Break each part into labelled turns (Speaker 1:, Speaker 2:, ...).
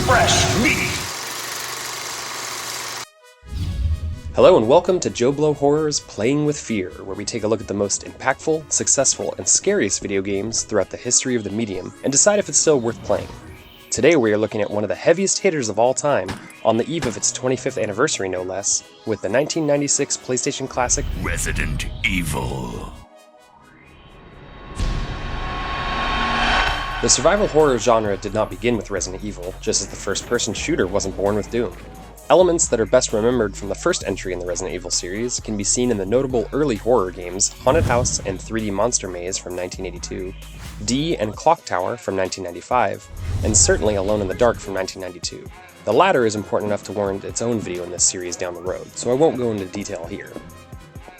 Speaker 1: fresh meat.
Speaker 2: Hello and welcome to JOBLO Horror's Playing with Fear, where we take a look at the most impactful, successful, and scariest video games throughout the history of the medium and decide if it's still worth playing. Today we are looking at one of the heaviest hitters of all time, on the eve of its 25th anniversary no less, with the 1996 PlayStation classic
Speaker 1: Resident Evil.
Speaker 2: The survival horror genre did not begin with Resident Evil, just as the first-person shooter wasn't born with Doom. Elements that are best remembered from the first entry in the Resident Evil series can be seen in the notable early horror games Haunted House and 3D Monster Maze from 1982, D and Clock Tower from 1995, and certainly Alone in the Dark from 1992. The latter is important enough to warrant its own video in this series down the road, so I won't go into detail here.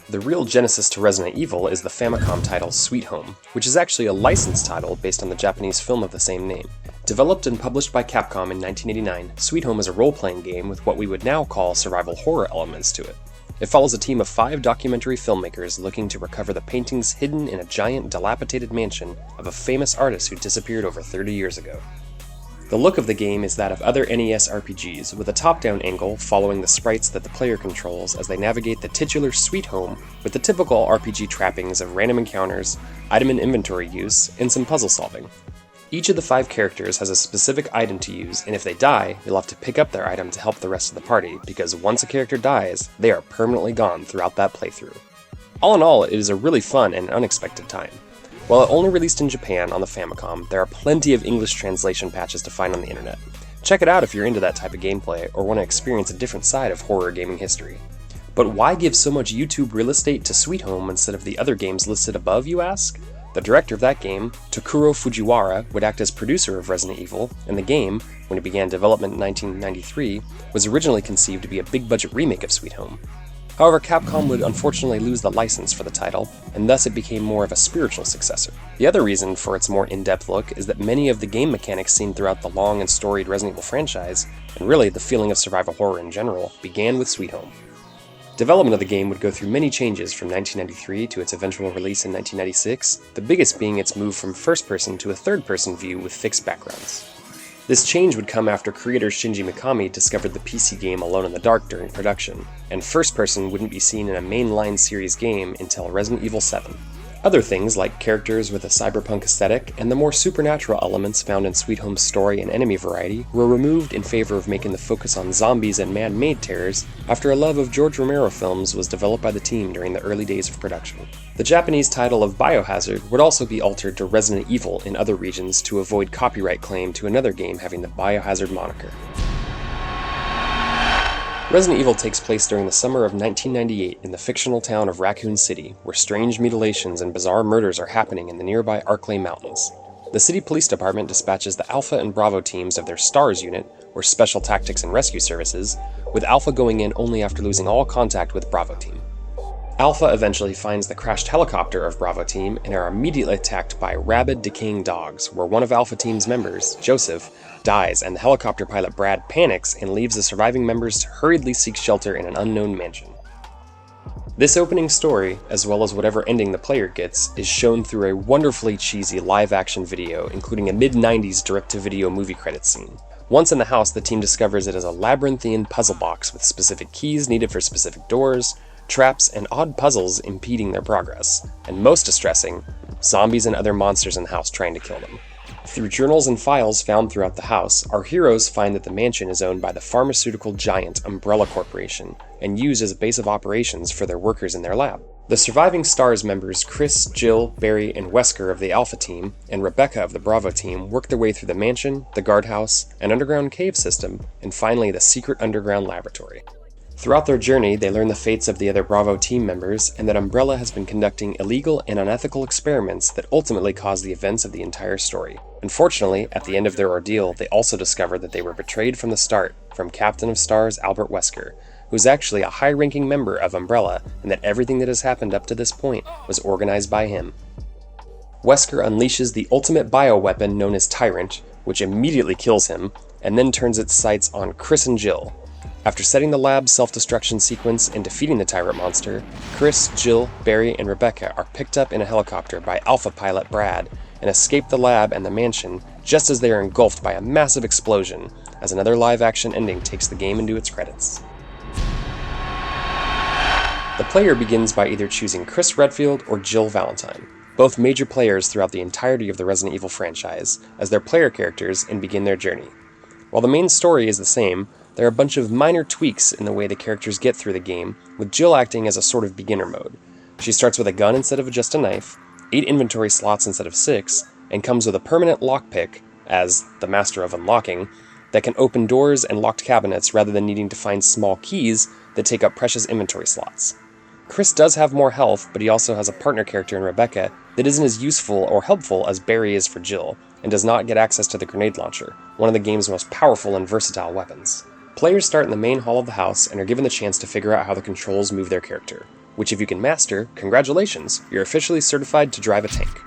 Speaker 2: The real genesis to Resident Evil is the Famicom title Sweet Home, which is actually a licensed title based on the Japanese film of the same name. Developed and published by Capcom in 1989, Sweet Home is a role-playing game with what we would now call survival horror elements to it. It follows a team of 5 documentary filmmakers looking to recover the paintings hidden in a giant, dilapidated mansion of a famous artist who disappeared over 30 years ago. The look of the game is that of other NES RPGs, with a top-down angle following the sprites that the player controls as they navigate the titular Sweet Home with the typical RPG trappings of random encounters, item and inventory use, and some puzzle solving. Each of the 5 characters has a specific item to use, and if they die, you'll have to pick up their item to help the rest of the party, because once a character dies, they are permanently gone throughout that playthrough. All in all, it is a really fun and unexpected time. While it only released in Japan on the Famicom, there are plenty of English translation patches to find on the internet. Check it out if you're into that type of gameplay or want to experience a different side of horror gaming history. But why give so much YouTube real estate to Sweet Home instead of the other games listed above, you ask? The director of that game, Takuro Fujiwara, would act as producer of Resident Evil, and the game, when it began development in 1993, was originally conceived to be a big-budget remake of Sweet Home. However, Capcom would unfortunately lose the license for the title, and thus it became more of a spiritual successor. The other reason for its more in-depth look is that many of the game mechanics seen throughout the long and storied Resident Evil franchise, and really the feeling of survival horror in general, began with Sweet Home. Development of the game would go through many changes from 1993 to its eventual release in 1996, the biggest being its move from first-person to a third-person view with fixed backgrounds. This change would come after creator Shinji Mikami discovered the PC game Alone in the Dark during production, and first-person wouldn't be seen in a mainline series game until Resident Evil 7. Other things, like characters with a cyberpunk aesthetic and the more supernatural elements found in Sweet Home's story and enemy variety, were removed in favor of making the focus on zombies and man-made terrors after a love of George Romero films was developed by the team during the early days of production. The Japanese title of Biohazard would also be altered to Resident Evil in other regions to avoid copyright claim to another game having the Biohazard moniker. Resident Evil takes place during the summer of 1998 in the fictional town of Raccoon City, where strange mutilations and bizarre murders are happening in the nearby Arklay Mountains. The city police department dispatches the Alpha and Bravo teams of their STARS unit, or Special Tactics and Rescue Services, with Alpha going in only after losing all contact with Bravo team. Alpha eventually finds the crashed helicopter of Bravo team and are immediately attacked by rabid, decaying dogs, where one of Alpha team's members, Joseph, dies, and the helicopter pilot Brad panics and leaves the surviving members to hurriedly seek shelter in an unknown mansion. This opening story, as well as whatever ending the player gets, is shown through a wonderfully cheesy live-action video, including a mid-90s direct-to-video movie credits scene. Once in the house, the team discovers it is a labyrinthian puzzle box with specific keys needed for specific doors, traps, and odd puzzles impeding their progress, and most distressing, zombies and other monsters in the house trying to kill them. Through journals and files found throughout the house, our heroes find that the mansion is owned by the pharmaceutical giant Umbrella Corporation, and used as a base of operations for their workers in their lab. The surviving STARS members Chris, Jill, Barry, and Wesker of the Alpha team, and Rebecca of the Bravo team work their way through the mansion, the guardhouse, an underground cave system, and finally the secret underground laboratory. Throughout their journey, they learn the fates of the other Bravo team members, and that Umbrella has been conducting illegal and unethical experiments that ultimately cause the events of the entire story. Unfortunately, at the end of their ordeal, they also discover that they were betrayed from the start from Captain of STARS Albert Wesker, who is actually a high-ranking member of Umbrella, and that everything that has happened up to this point was organized by him. Wesker unleashes the ultimate bioweapon known as Tyrant, which immediately kills him, and then turns its sights on Chris and Jill. After setting the lab's self-destruction sequence and defeating the tyrant monster, Chris, Jill, Barry, and Rebecca are picked up in a helicopter by Alpha pilot Brad and escape the lab and the mansion just as they are engulfed by a massive explosion, as another live-action ending takes the game into its credits. The player begins by either choosing Chris Redfield or Jill Valentine, both major players throughout the entirety of the Resident Evil franchise, as their player characters and begin their journey. While the main story is the same, there are a bunch of minor tweaks in the way the characters get through the game, with Jill acting as a sort of beginner mode. She starts with a gun instead of just a knife, 8 inventory slots instead of 6, and comes with a permanent lockpick, as the master of unlocking, that can open doors and locked cabinets rather than needing to find small keys that take up precious inventory slots. Chris does have more health, but he also has a partner character in Rebecca that isn't as useful or helpful as Barry is for Jill, and does not get access to the grenade launcher, one of the game's most powerful and versatile weapons. Players start in the main hall of the house and are given the chance to figure out how the controls move their character, which if you can master, congratulations, you're officially certified to drive a tank.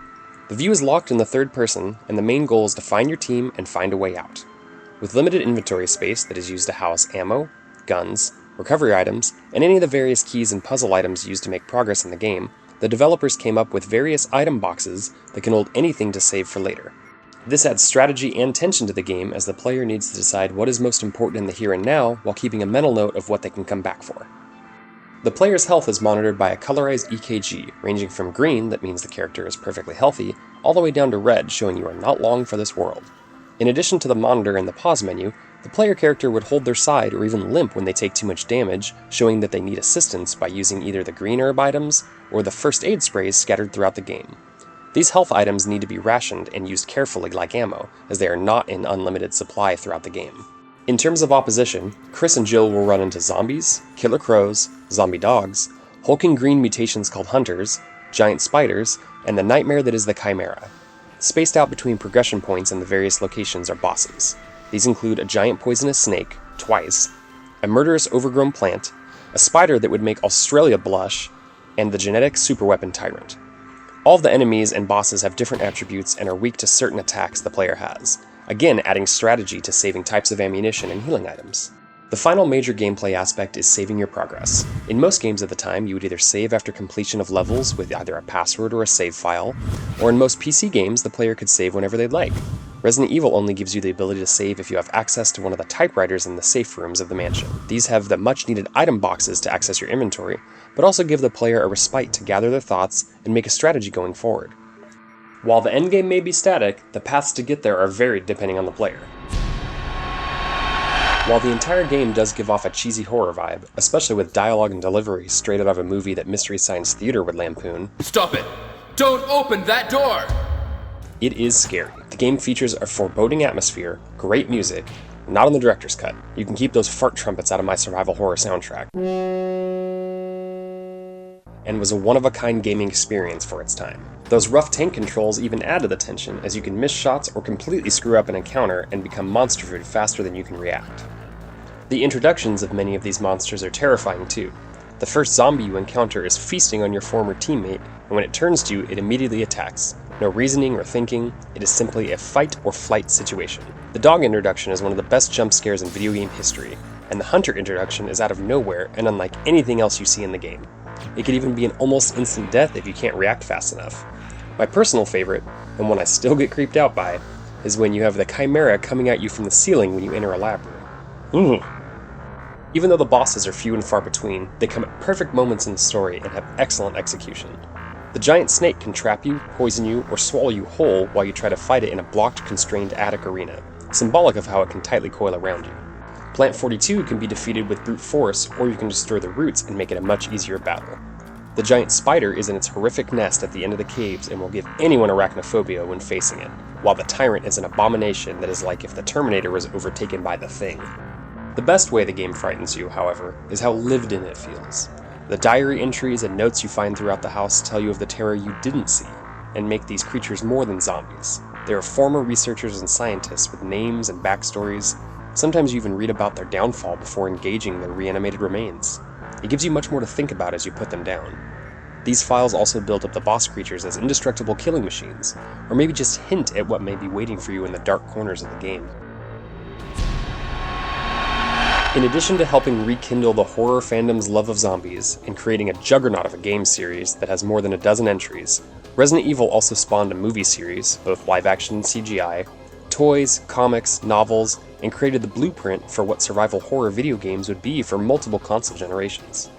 Speaker 2: The view is locked in the third person, and the main goal is to find your team and find a way out. With limited inventory space that is used to house ammo, guns, recovery items, and any of the various keys and puzzle items used to make progress in the game, the developers came up with various item boxes that can hold anything to save for later. This adds strategy and tension to the game as the player needs to decide what is most important in the here and now while keeping a mental note of what they can come back for. The player's health is monitored by a colorized EKG, ranging from green, that means the character is perfectly healthy, all the way down to red, showing you are not long for this world. In addition to the monitor and the pause menu, the player character would hold their side or even limp when they take too much damage, showing that they need assistance by using either the green herb items or the first aid sprays scattered throughout the game. These health items need to be rationed and used carefully like ammo, as they are not in unlimited supply throughout the game. In terms of opposition, Chris and Jill will run into zombies, killer crows, zombie dogs, hulking green mutations called hunters, giant spiders, and the nightmare that is the Chimera. Spaced out between progression points in the various locations are bosses. These include a giant poisonous snake, twice, a murderous overgrown plant, a spider that would make Australia blush, and the genetic superweapon tyrant. All of the enemies and bosses have different attributes and are weak to certain attacks the player has, again adding strategy to saving types of ammunition and healing items. The final major gameplay aspect is saving your progress. In most games at the time, you would either save after completion of levels with either a password or a save file, or in most PC games, the player could save whenever they'd like. Resident Evil only gives you the ability to save if you have access to one of the typewriters in the safe rooms of the mansion. These have the much needed item boxes to access your inventory, but also give the player a respite to gather their thoughts and make a strategy going forward. While the endgame may be static, the paths to get there are varied depending on the player. While the entire game does give off a cheesy horror vibe, especially with dialogue and delivery straight out of a movie that Mystery Science Theater would lampoon,
Speaker 3: Stop it! Don't open that door!
Speaker 2: It is scary. The game features a foreboding atmosphere, great music, not on the director's cut. You can keep those fart trumpets out of my survival horror soundtrack. And was a one-of-a-kind gaming experience for its time. Those rough tank controls even add to the tension, as you can miss shots or completely screw up an encounter and become monster food faster than you can react. The introductions of many of these monsters are terrifying too. The first zombie you encounter is feasting on your former teammate, and when it turns to you, it immediately attacks. No reasoning or thinking, it is simply a fight or flight situation. The dog introduction is one of the best jump scares in video game history, and the hunter introduction is out of nowhere and unlike anything else you see in the game. It could even be an almost instant death if you can't react fast enough. My personal favorite, and one I still get creeped out by, is when you have the Chimera coming at you from the ceiling when you enter a lab room. Even though the bosses are few and far between, they come at perfect moments in the story and have excellent execution. The giant snake can trap you, poison you, or swallow you whole while you try to fight it in a blocked, constrained attic arena, symbolic of how it can tightly coil around you. Plant 42 can be defeated with brute force, or you can destroy the roots and make it a much easier battle. The giant spider is in its horrific nest at the end of the caves and will give anyone arachnophobia when facing it, while the tyrant is an abomination that is like if the Terminator was overtaken by the Thing. The best way the game frightens you, however, is how lived in it feels. The diary entries and notes you find throughout the house tell you of the terror you didn't see, and make these creatures more than zombies. They are former researchers and scientists with names and backstories. Sometimes you even read about their downfall before engaging their reanimated remains. It gives you much more to think about as you put them down. These files also build up the boss creatures as indestructible killing machines, or maybe just hint at what may be waiting for you in the dark corners of the game. In addition to helping rekindle the horror fandom's love of zombies and creating a juggernaut of a game series that has more than a dozen entries, Resident Evil also spawned a movie series, both live action and CGI, toys, comics, novels, and created the blueprint for what survival horror video games would be for multiple console generations.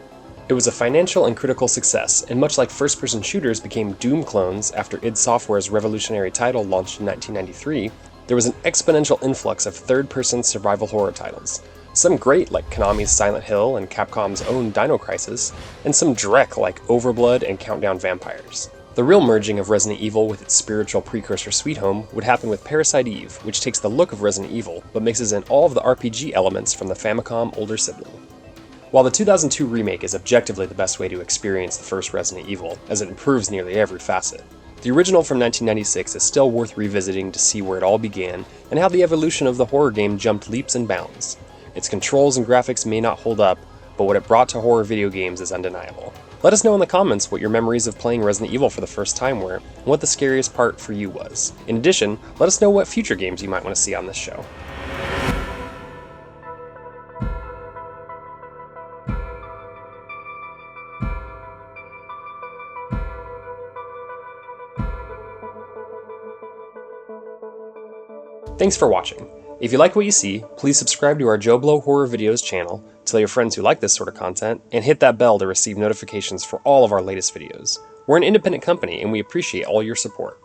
Speaker 2: It was a financial and critical success, and much like first-person shooters became Doom clones after id Software's revolutionary title launched in 1993, there was an exponential influx of third-person survival horror titles. Some great like Konami's Silent Hill and Capcom's own Dino Crisis, and some dreck like Overblood and Countdown Vampires. The real merging of Resident Evil with its spiritual precursor Sweet Home would happen with Parasite Eve, which takes the look of Resident Evil, but mixes in all of the RPG elements from the Famicom older sibling. While the 2002 remake is objectively the best way to experience the first Resident Evil, as it improves nearly every facet, the original from 1996 is still worth revisiting to see where it all began, and how the evolution of the horror game jumped leaps and bounds. Its controls and graphics may not hold up, but what it brought to horror video games is undeniable. Let us know in the comments what your memories of playing Resident Evil for the first time were, and what the scariest part for you was. In addition, let us know what future games you might want to see on this show. Thanks for watching. If you like what you see, please subscribe to our JOBLO Horror Videos channel, tell your friends who like this sort of content, and hit that bell to receive notifications for all of our latest videos. We're an independent company and we appreciate all your support.